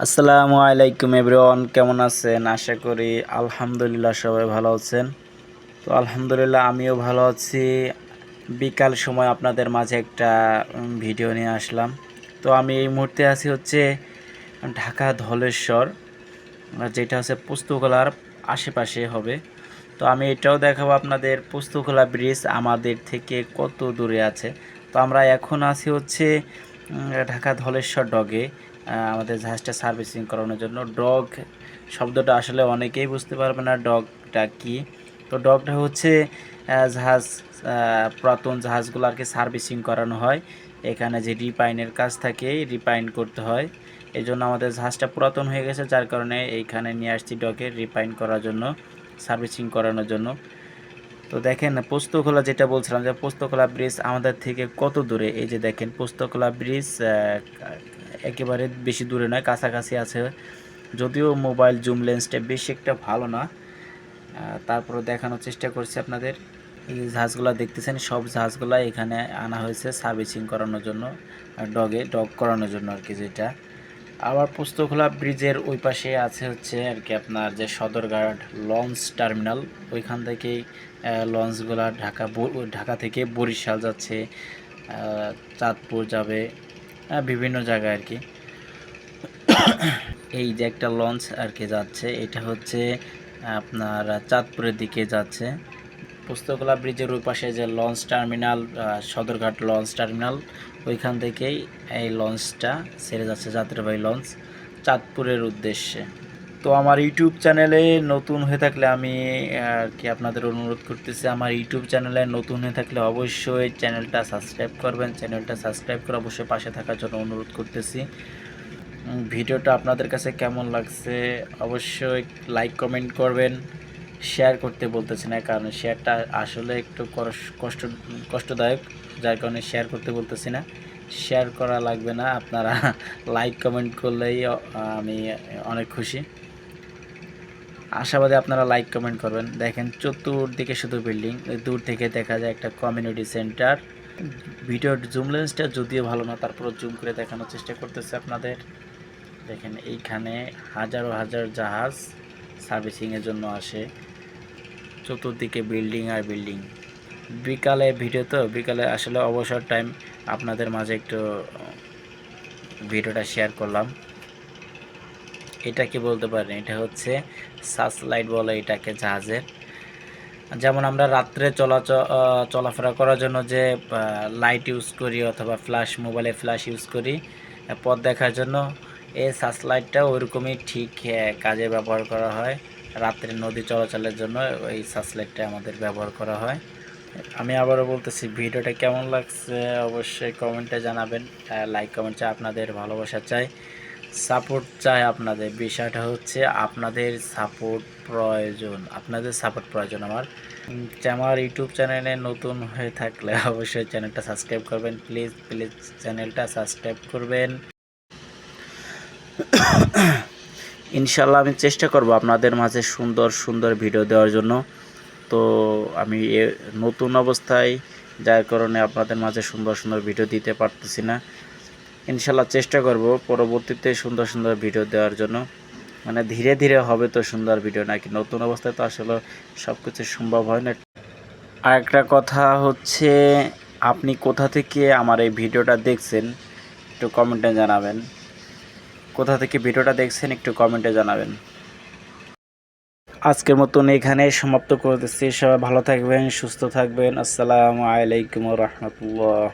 আসসালামু আলাইকুম এভরিওয়ান, কেমন আছেন? আশা করি আলহামদুলিল্লাহ সবাই ভালো আছেন। তো আলহামদুলিল্লাহ আমিও ভালো আছি। বিকাল সময় আপনাদের মাঝে একটা ভিডিও নিয়ে আসলাম। তো আমি এই মুহূর্তে আছি হচ্ছে ঢাকা ধলেশ্বর, যেটা হচ্ছে পুস্তকলার আশেপাশে হবে। তো আমি এটাও দেখাবো আপনাদের পুস্তকলা ব্রিজ আমাদের থেকে কত দূরে আছে। তো আমরা এখন আছি হচ্ছে ঢাকা ধলেশ্বর ডগে, আমাদের জাহাজটা সার্ভিসিং করানোর জন্য। ডগ শব্দটা আসলে অনেকেই বুঝতে পারবে না ডগটা কি। তো ডগটা হচ্ছে জাহাজ, পুরাতন জাহাজগুলো আর কি সার্ভিসিং করানো হয়। এখানে যে রিপাইনের কাজ থাকে, রিপাইন করতে হয়। এই জন্য আমাদের জাহাজটা পুরাতন হয়ে গেছে, যার কারণে এইখানে নিয়ে আসছি ডগে রিপাইন করার জন্য, সার্ভিসিং করানোর জন্য। তো দেখেন পোস্তকলা, যেটা বলছিলাম যে পোস্তকলা ব্রিজ আমাদের থেকে কত দূরে। এই যে দেখেন পোস্তকলা ব্রিজ একেবারে বেশি দূরে নয়, কাছাকাছি আছে। যদিও মোবাইল জুম লেন্সটা বেশি একটা ভালো না, তারপরে দেখানোর চেষ্টা করছি আপনাদের। এই জাহাজগুলো দেখতেছেন, সব জাহাজগুলো এখানে আনা হয়েছে সার্ভিসিং করানোর জন্য, ডগ করানোর জন্য আর কি। যেটা আবার পোস্তকলা ব্রিজের ওই পাশে আছে হচ্ছে আর কি আপনার যে সদরঘাট লঞ্চ টার্মিনাল। ওইখান থেকেই লঞ্চগুলা ঢাকা থেকে বরিশাল যাচ্ছে, চাঁদপুর যাবে, বিভিন্ন জায়গায় আর কি। এই যে একটা লঞ্চ আর কি যাচ্ছে, এটা হচ্ছে আপনার চাঁদপুরের দিকে যাচ্ছে। পুস্তকলা ব্রিজের ওই পাশে যে launch terminal, Sadarghat launch terminal, ওইখান থেকেই এই লঞ্চটা ছেড়ে যাচ্ছে, যাত্রীবাহী লঞ্চ, চাঁদপুরের উদ্দেশ্যে। তো আমার ইউটিউব চ্যানেলে নতুন হয়ে থাকলে আমি আর কি আপনাদের অনুরোধ করতেছি, আমার ইউটিউব চ্যানেলে নতুন হয়ে থাকলে অবশ্যই চ্যানেলটা সাবস্ক্রাইব করবেন। চ্যানেলটা সাবস্ক্রাইব করে অবশ্যই পাশে থাকার জন্য অনুরোধ করতেছি। ভিডিওটা আপনাদের কাছে কেমন লাগছে অবশ্যই লাইক কমেন্ট করবেন। শেয়ার করতে বলতেছি না, কারণ শেয়ারটা আসলে একটু কষ্টদায়ক, যার কারণে শেয়ার করতে বলতেছি না। শেয়ার করা লাগবে না, আপনারা লাইক কমেন্ট করলেই আমি অনেক খুশি। আশাবাদী আপনারা লাইক কমেন্ট করবেন। দেখেন চতুর্দিকে শুধু বিল্ডিং, দূর থেকে দেখা যায় একটা কমিউনিটি সেন্টার। ভিডিওর জুম লেন্সটা যদিও ভালো না, তারপর জুম করে দেখানোর চেষ্টা করতেছে আপনাদের। দেখেন এইখানে হাজার জাহাজ সার্ভিসিংয়ের জন্য আসে, চতুর্দিকে বিল্ডিং আর বিল্ডিং। বিকালে ভিডিও, তো বিকালে আসলে অবসর টাইম, আপনাদের মাঝে একটু ভিডিওটা শেয়ার করলাম। এটা কি বলতে পারেন, এটা হচ্ছে সার্চ লাইট বলে এটাকে জাহাজের। যেমন আমরা রাত্রে চলাফেরা করার জন্য যে লাইট ইউজ করি অথবা ফ্ল্যাশ, মোবাইলে ফ্ল্যাশ ইউজ করি পথ দেখার জন্য, এই সার্চ লাইটটা ওইরকমই ঠিক কাজে ব্যবহার করা হয়। রাত্রে নদী চলাচলের জন্য এই সার্চ লাইটটা আমাদের ব্যবহার করা হয়। আমি আবারও বলতেছি, ভিডিওটা কেমন লাগছে অবশ্যই কমেন্টে জানাবেন। লাইক কমেন্ট চাই, আপনাদের ভালোবাসা চাই, সাপোর্ট চাই আপনাদের। বিষয়টা হচ্ছে আপনাদের সাপোর্ট প্রয়োজন, আপনাদের সাপোর্ট প্রয়োজন আমার। আমার ইউটিউব চ্যানেলে নতুন হয়ে থাকলে অবশ্যই চ্যানেলটা সাবস্ক্রাইব করবেন, প্লিজ প্লিজ চ্যানেলটা সাবস্ক্রাইব করবেন। ইনশাল্লাহ আমি চেষ্টা করব আপনাদের মাঝে সুন্দর সুন্দর ভিডিও দেওয়ার জন্য। তো আমি নতুন অবস্থায়, যার কারণে আপনাদের মাঝে সুন্দর সুন্দর ভিডিও দিতে পারতেছি না। ইনশাল্লাহ চেষ্টা করব পরবর্তীতে সুন্দর সুন্দর ভিডিও দেওয়ার জন্য। মানে ধীরে ধীরে হবে তো সুন্দর ভিডিও, নাকি নতুন অবস্থায় তো আসলে সব কিছু সম্ভব হয় না। আর একটা কথা হচ্ছে, আপনি কোথা থেকে আমার এই ভিডিওটা দেখছেন একটু কমেন্টে জানাবেন। কোথা থেকে ভিডিওটা দেখছেন একটু কমেন্টে জানাবেন। আজকের মতন এখানে সমাপ্ত করতেছি। সবাই ভালো থাকবেন, সুস্থ থাকবেন। আসসালামু আলাইকুম ওয়া রাহমাতুল্লাহ।